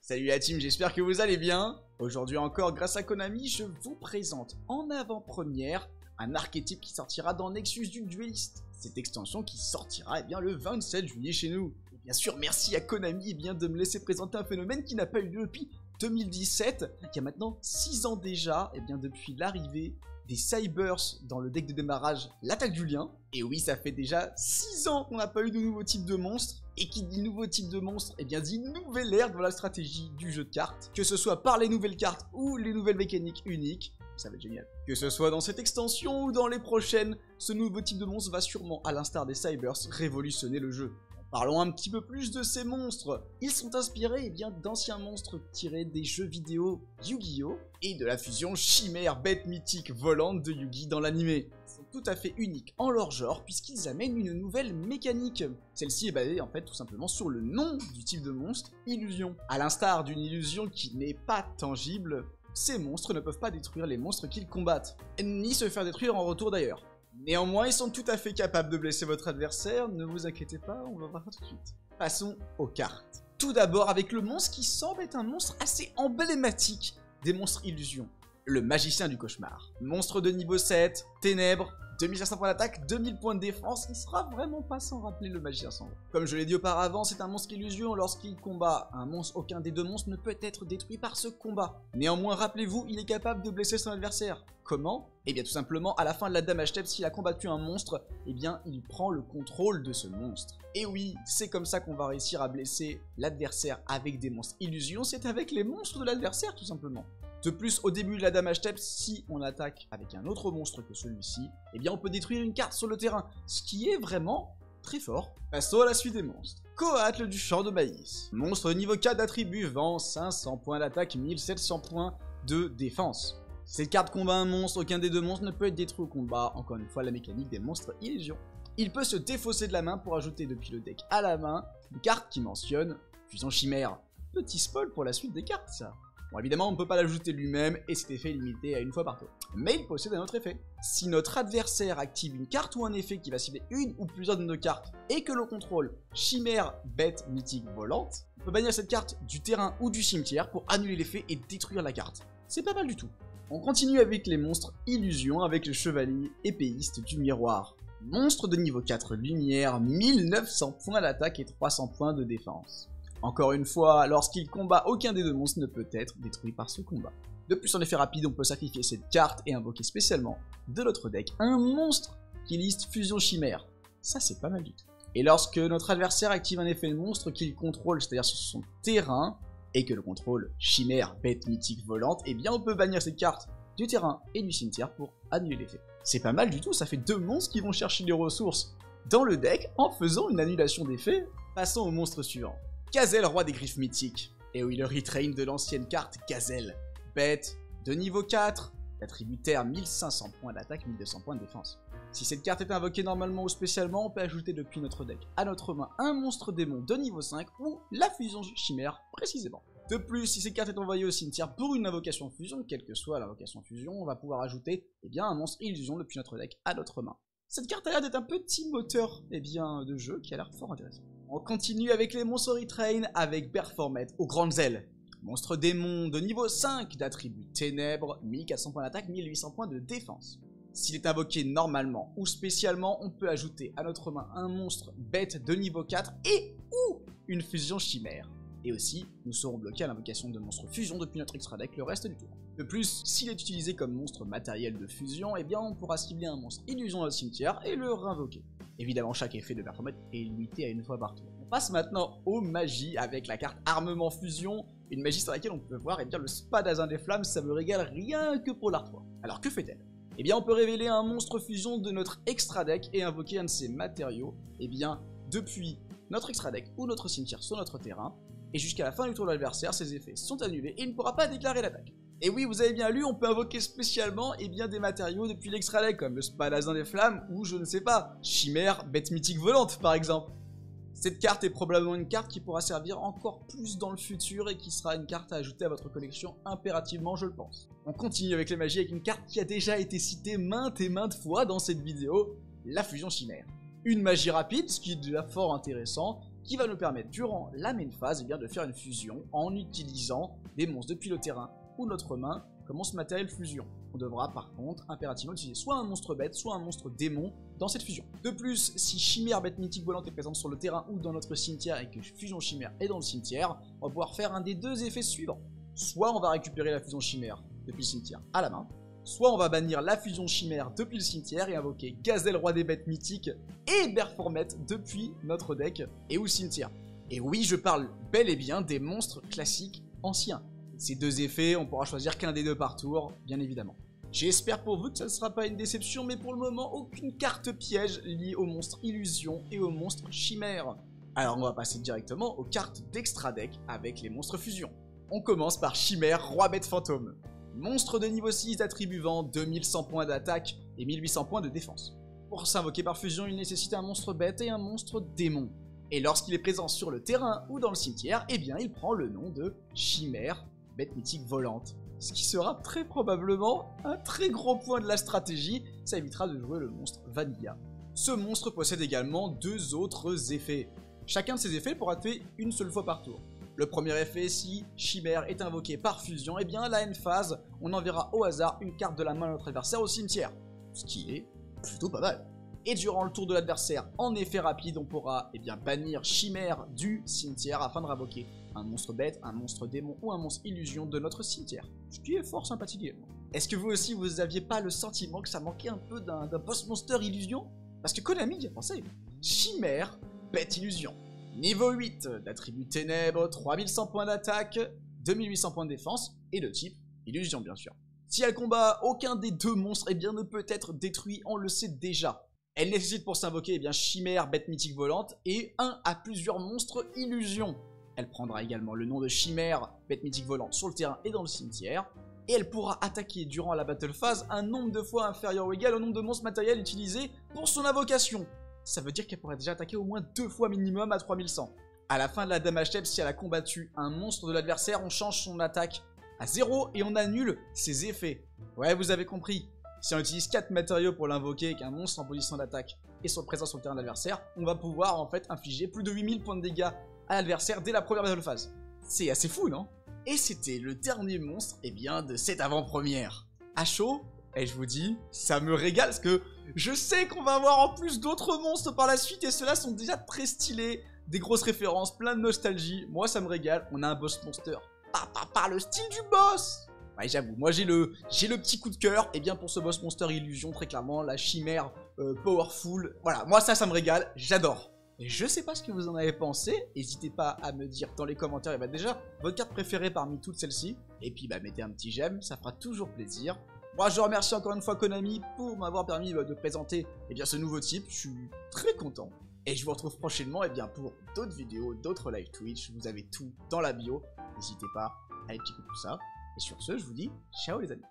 Salut la team, j'espère que vous allez bien. Aujourd'hui encore, grâce à Konami, je vous présente en avant-première un archétype qui sortira dans Nexus du Dueliste. Cette extension qui sortira le 27 juillet chez nous. Et bien sûr, merci à Konami de me laisser présenter un phénomène qui n'a pas eu lieu depuis 2017, qui a maintenant 6 ans déjà, depuis l'arrivée des Cybers dans le deck de démarrage, l'attaque du lien. Et oui, ça fait déjà 6 ans qu'on n'a pas eu de nouveau type de monstre. Et qui dit nouveau type de monstre, dit nouvelle ère dans la stratégie du jeu de cartes. Que ce soit par les nouvelles cartes ou les nouvelles mécaniques uniques, ça va être génial. Que ce soit dans cette extension ou dans les prochaines, ce nouveau type de monstre va sûrement, à l'instar des Cybers, révolutionner le jeu. Parlons un petit peu plus de ces monstres. Ils sont inspirés d'anciens monstres tirés des jeux vidéo Yu-Gi-Oh! Et de la fusion chimère bête mythique volante de Yu-Gi dans l'animé. Ils sont tout à fait uniques en leur genre puisqu'ils amènent une nouvelle mécanique. Celle-ci est basée tout simplement sur le nom du type de monstre, illusion. À l'instar d'une illusion qui n'est pas tangible, ces monstres ne peuvent pas détruire les monstres qu'ils combattent, ni se faire détruire en retour d'ailleurs. Néanmoins, ils sont tout à fait capables de blesser votre adversaire, ne vous inquiétez pas, on va voir tout de suite. Passons aux cartes. Tout d'abord avec le monstre qui semble être un monstre assez emblématique des monstres illusions. Le magicien du cauchemar. Monstre de niveau 7, ténèbres, 2500 points d'attaque, 2000 points de défense, il sera vraiment pas sans rappeler le magicien sanglant. Comme je l'ai dit auparavant, c'est un monstre illusion, lorsqu'il combat un monstre, aucun des deux monstres ne peut être détruit par ce combat. Néanmoins, rappelez-vous, il est capable de blesser son adversaire. Comment? Tout simplement, à la fin de la damage step, s'il a combattu un monstre, il prend le contrôle de ce monstre. Et oui, c'est comme ça qu'on va réussir à blesser l'adversaire avec des monstres illusions, c'est avec les monstres de l'adversaire tout simplement. De plus, au début de la damage step, si on attaque avec un autre monstre que celui-ci, on peut détruire une carte sur le terrain, ce qui est vraiment très fort. Passons à la suite des monstres. Coatl du champ de maïs. Monstre niveau 4 d'attribut, vend 500 points d'attaque, 1700 points de défense. Cette carte combat un monstre, aucun des deux monstres ne peut être détruit au combat, encore une fois la mécanique des monstres illusions. Il peut se défausser de la main pour ajouter depuis le deck à la main une carte qui mentionne fusion chimère. Petit spoil pour la suite des cartes ça. Bon, évidemment, on ne peut pas l'ajouter lui-même et cet effet est limité à une fois par tour. Mais il possède un autre effet. Si notre adversaire active une carte ou un effet qui va cibler une ou plusieurs de nos cartes et que l'on contrôle chimère, bête, mythique, volante, on peut bannir cette carte du terrain ou du cimetière pour annuler l'effet et détruire la carte. C'est pas mal du tout. On continue avec les monstres illusions avec le chevalier épéiste du miroir. Monstre de niveau 4 lumière, 1900 points d'attaque et 300 points de défense. Encore une fois, lorsqu'il combat, aucun des deux monstres ne peut être détruit par ce combat. De plus, en effet rapide, on peut sacrifier cette carte et invoquer spécialement de notre deck un monstre qui liste fusion chimère. Ça, c'est pas mal du tout. Et lorsque notre adversaire active un effet de monstre qu'il contrôle, c'est-à-dire sur son terrain, et que le contrôle chimère, bête, mythique, volante, on peut bannir cette carte du terrain et du cimetière pour annuler l'effet. C'est pas mal du tout, ça fait deux monstres qui vont chercher les ressources dans le deck en faisant une annulation d'effet. Passons au monstre suivant. Gazel, roi des griffes mythiques. Et oui, le retrain de l'ancienne carte Gazel. Bête de niveau 4, attributaire 1500 points d'attaque, 1200 points de défense. Si cette carte est invoquée normalement ou spécialement, on peut ajouter depuis notre deck à notre main un monstre démon de niveau 5 ou la fusion chimère précisément. De plus, si cette carte est envoyée au cimetière pour une invocation fusion, quelle que soit l'invocation fusion, on va pouvoir ajouter un monstre illusion depuis notre deck à notre main. Cette carte a l'air d'être un petit moteur de jeu qui a l'air fort intéressant. On continue avec les monstres retrain avec Performate aux grandes ailes. Monstre démon de niveau 5 d'attribut ténèbres, 1400 points d'attaque, 1800 points de défense. S'il est invoqué normalement ou spécialement, on peut ajouter à notre main un monstre bête de niveau 4 et ou une fusion chimère. Et aussi, nous serons bloqués à l'invocation de monstres fusion depuis notre extra deck le reste du tour. De plus, s'il est utilisé comme monstre matériel de fusion, on pourra cibler un monstre illusion dans le cimetière et le réinvoquer. Évidemment, chaque effet de Performate est limité à une fois par tour. On passe maintenant aux magies avec la carte Armement Fusion, une magie sur laquelle on peut voir le Spadazin des Flammes, ça me régale rien que pour l'artwork. Alors que fait-elle? On peut révéler un monstre fusion de notre extra deck et invoquer un de ses matériaux, depuis notre extra deck ou notre cimetière sur notre terrain, et jusqu'à la fin du tour de l'adversaire, ces effets sont annulés et il ne pourra pas déclarer l'attaque. Et oui, vous avez bien lu, on peut invoquer spécialement des matériaux depuis l'extra deck, comme le Spadazin des Flammes ou je ne sais pas, chimère, bête mythique volante par exemple. Cette carte est probablement une carte qui pourra servir encore plus dans le futur et qui sera une carte à ajouter à votre collection impérativement, je le pense. On continue avec les magies avec une carte qui a déjà été citée maintes et maintes fois dans cette vidéo, la fusion chimère. Une magie rapide, ce qui est déjà fort intéressant, qui va nous permettre durant la main phase eh bien, de faire une fusion en utilisant des monstres depuis le terrain ou notre main comme monstre matériel fusion. On devra par contre impérativement utiliser soit un monstre bête, soit un monstre démon dans cette fusion. De plus, si Chimère bête mythique volante est présente sur le terrain ou dans notre cimetière et que Fusion Chimère est dans le cimetière, on va pouvoir faire un des deux effets suivants. Soit on va récupérer la Fusion Chimère depuis le cimetière à la main, soit on va bannir la Fusion Chimère depuis le cimetière et invoquer Gazelle Roi des Bêtes Mythiques et Berformette depuis notre deck et ou cimetière. Et oui, je parle bel et bien des monstres classiques anciens. Ces deux effets, on pourra choisir qu'un des deux par tour, bien évidemment. J'espère pour vous que ça ne sera pas une déception, mais pour le moment, aucune carte piège liée au monstre Illusion et au monstre Chimère. Alors on va passer directement aux cartes d'extra deck avec les monstres fusion. On commence par Chimère Roi Bête Fantôme. Monstre de niveau 6 d'attribut vent, 2100 points d'attaque et 1800 points de défense. Pour s'invoquer par fusion, il nécessite un monstre bête et un monstre démon. Et lorsqu'il est présent sur le terrain ou dans le cimetière, eh bien il prend le nom de Chimère Bête Mythique Volante. Ce qui sera très probablement un très gros point de la stratégie, ça évitera de jouer le monstre Vanilla. Ce monstre possède également deux autres effets. Chacun de ces effets pourra être fait une seule fois par tour. Le premier effet, si Chimère est invoqué par fusion, eh bien à la end phase, on enverra au hasard une carte de la main de notre adversaire au cimetière. Ce qui est plutôt pas mal. Et durant le tour de l'adversaire, en effet rapide, on pourra bannir Chimère du cimetière afin de réinvoquer un monstre bête, un monstre démon ou un monstre illusion de notre cimetière. Ce qui est fort sympathique également. Est-ce que vous aussi, vous aviez pas le sentiment que ça manquait un peu d'un boss monster illusion? Parce que Konami y a pensé. Chimère Bête Illusion. Niveau 8 d'attribut ténèbres, 3100 points d'attaque, 2800 points de défense et de type illusion bien sûr. Si elle combat aucun des deux monstres, eh bien ne peut être détruit, on le sait déjà. Elle nécessite pour s'invoquer Chimère Bête Mythique Volante et un à plusieurs monstres illusion. Elle prendra également le nom de Chimère Bête Mythique Volante sur le terrain et dans le cimetière. Et elle pourra attaquer durant la battle phase un nombre de fois inférieur ou égal au nombre de monstres matériels utilisés pour son invocation. Ça veut dire qu'elle pourrait déjà attaquer au moins 2 fois minimum à 3100. À la fin de la damage step, si elle a combattu un monstre de l'adversaire, on change son attaque à 0 et on annule ses effets. Ouais, vous avez compris. Si on utilise 4 matériaux pour l'invoquer et qu'un monstre en position d'attaque est présent sur le terrain de l'adversaire, on va pouvoir en fait infliger plus de 8000 points de dégâts à l'adversaire dès la première battle phase. C'est assez fou, non? Et c'était le dernier monstre de cette avant-première. À chaud, et je vous dis, ça me régale parce que je sais qu'on va avoir en plus d'autres monstres par la suite et ceux-là sont déjà très stylés, des grosses références, plein de nostalgie. Moi ça me régale, on a un boss monster. Par le style du boss. Ouais, j'avoue, moi j'ai le petit coup de cœur pour ce boss monster illusion, très clairement, la chimère powerful. Voilà, moi ça me régale, j'adore. Et je sais pas ce que vous en avez pensé, n'hésitez pas à me dire dans les commentaires déjà votre carte préférée parmi toutes celles-ci. Et puis mettez un petit j'aime, ça fera toujours plaisir. Moi je remercie encore une fois Konami pour m'avoir permis de présenter ce nouveau type, je suis très content. Et je vous retrouve prochainement pour d'autres vidéos, d'autres live Twitch, vous avez tout dans la bio, n'hésitez pas à aller checker tout ça. Et sur ce, je vous dis ciao les amis.